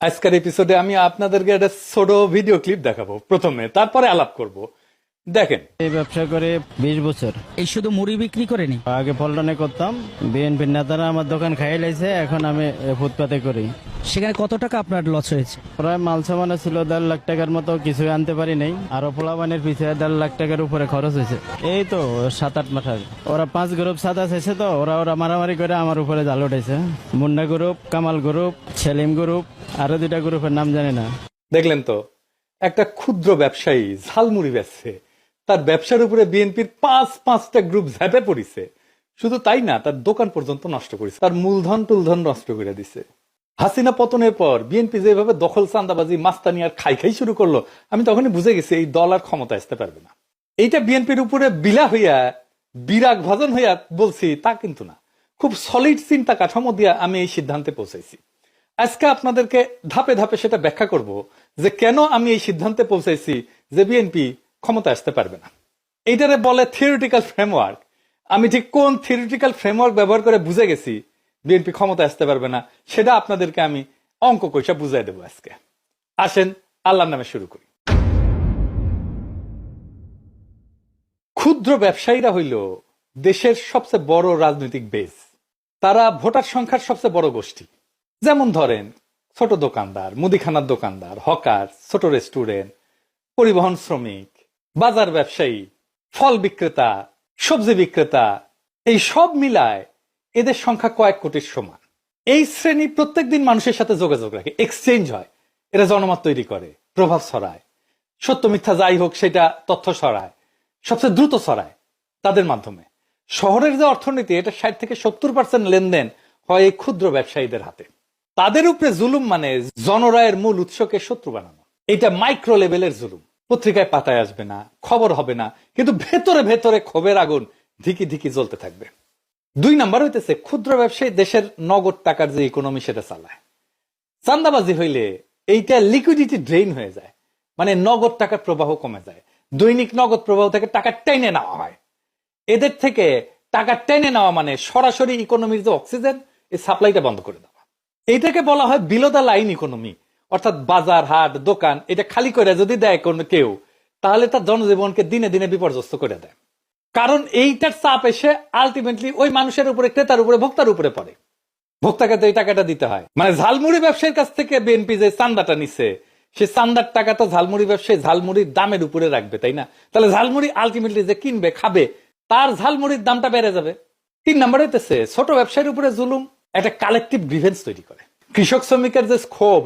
আজকের এপিসোডে আমি আপনাদেরকে একটা ছোট ভিডিও ক্লিপ দেখাবো প্রথমে, তারপরে আলাপ করব। দেখেন। এই ব্যবসা করে 20 বছর। এই শুধু মুড়ি বিক্রি করেনি, আগে পল্টনে করতাম, বিএনপির নেতারা আমার দোকান খাইয়ে লাইছে, এখন আমি ফুটপাতে করি। সেখানে কত টাকা আপনার লস হয়েছে? প্রায় মাল সামানে ছিল 1.5 লাখ টাকার মতো, কিছু আনতে পারি নাই। আরো পোলাবানের পিছিয়ে 1.5 লাখ টাকার উপরে খরচ হয়েছে। এই তো 7-8 মাস আগে ওরা 5 গ্রুপ সাদা চাইছে, তো ওরা মারামারি করে আমার উপরে জাল উঠেছে। Munna group, Kamal group, Selim group, আরো 2টা গ্রুপের নাম জানি না। দেখলেন তো, একটা ক্ষুদ্র ব্যবসায়ী ঝালমুড়ি বেচছে, তার ব্যবসার উপরে বিএনপির পাঁচটা গ্রুপ ঝাঁপে পড়িছে। শুধু তাই না, তার দোকান পর্যন্ত নষ্ট করেছে, তার মূলধন টুলধন নষ্ট করে দিছে। হাসিনা পতনের পর বিএনপি যেভাবে দখল চান্দাবাজি মাস্তানি আর খাই শুরু করলো, আমি তখনই বুঝে গেছি এই দল আর ক্ষমতা আসতে পারবে না। এইটা বিএনপির উপরে বিলা হইয়া বিরাগ ভাজন হইয়া বলছি তা কিন্তু না, খুব সলিড চিন্তা কাঠামো দিয়া আমি এই সিদ্ধান্তে পৌঁছাইছি। আজকে আপনাদেরকে ধাপে ধাপে সেটা ব্যাখ্যা করব যে কেন আমি এই সিদ্ধান্তে পৌঁছাইছি যে বিএনপি ক্ষমতা আসতে পারবে না। এইটারে বলে থিওরিটিক্যাল ফ্রেমওয়ার্ক। আমি ঠিক কোন থিওরিটিক্যাল ফ্রেমওয়ার্ক ব্যবহার করে বুঝে গেছি বিএনপি ক্ষমতা আসতে পারবে না, সেটা আপনাদেরকে আমি অঙ্ক কইসা বুঝাই দেবো আজকে। আসেন আল্লাহর নামে শুরু করি। ক্ষুদ্র ব্যবসায়ীরা হইল দেশের সবচেয়ে বড় রাজনৈতিক বেস। তারা ভোটার সংখ্যার সবচেয়ে বড় গোষ্ঠী। যেমন ধরেন ছোট দোকানদার, মুদিখানার দোকানদার, হকার, ছোট রেস্টুরেন্ট, পরিবহন শ্রমিক, বাজার ব্যবসায়ী, ফল বিক্রেতা, সবজি বিক্রেতা, এই সব মিলায় এদের সংখ্যা কয়েক কোটির সমান। এই শ্রেণী প্রত্যেকদিন মানুষের সাথে যোগাযোগ রাখে, এক্সচেঞ্জ হয়, এরা জনমত তৈরি করে, প্রভাব ছড়ায়, সত্য মিথ্যা যাই হোক সেটা তথ্য ছড়ায়, সবচেয়ে দ্রুত ছড়ায় তাদের মাধ্যমে। শহরের যে অর্থনীতি, এটা 60 থেকে 70% লেনদেন হয় এই ক্ষুদ্র ব্যবসায়ীদের হাতে। তাদের উপরে জুলুম মানে জনরায়ের মূল উৎসকে শত্রু বানানো। এটা মাইক্রো লেভেলের জুলুম, পত্রিকায় পাতায় আসবে না, খবর হবে না, কিন্তু ভেতরে ভেতরে ক্ষোভের আগুন ধিকি ধিকি জ্বলতে থাকবে। 2 নাম্বার হইতেছে ক্ষুদ্র ব্যবসায়ী দেশের নগদ টাকার যে ইকোনমি সেটা চালায়। চান্দাবাজি হইলে এইটা লিকুইডিটি ড্রেইন হয়ে যায়, মানে নগদ টাকার প্রবাহ কমে যায়। দৈনিক নগদ প্রবাহ থেকে টাকা টেনে নেওয়া হয়। এদের থেকে টাকা টেনে নেওয়া মানে সরাসরি ইকোনমির যে অক্সিজেন, এই সাপ্লাইটা বন্ধ করে দেওয়া। এইটাকে বলা হয় বিলো দ্য লাইন ইকোনমি। অর্থাৎ বাজার, হাট, দোকান এটা খালি করে যদি দেয় কোনো কেউ, তাহলে তার জনজীবনকে দিনে দিনে বিপর্যস্ত করে দেয়। কারণ এইটার চাপ এসে আলটিমেটলি ওই মানুষের উপরে, ক্রেতার উপরে, ভোক্তার উপরে পড়ে। ভোক্তাকে তো এই টাকাটা দিতে হয়। মানে ঝালমুড়ি ব্যবসায়ীর কাছ থেকে বিএনপি যে চান্দাটা নিচ্ছে, সে চান্দার টাকা তো ঝালমুড়ি ব্যবসায়ী ঝালমুড়ির দামের উপরে রাখবে, তাই না? তাহলে ঝালমুড়ি আলটিমেটলি যে কিনবে, খাবে, তার ঝালমুড়ির দামটা বেড়ে যাবে। 3 নাম্বার হইতেছে ছোট ব্যবসায়ীর উপরে জুলুম একটা কালেকটিভ গ্রিভেন্স তৈরি করে। কৃষক শ্রমিকের যে ক্ষোভ,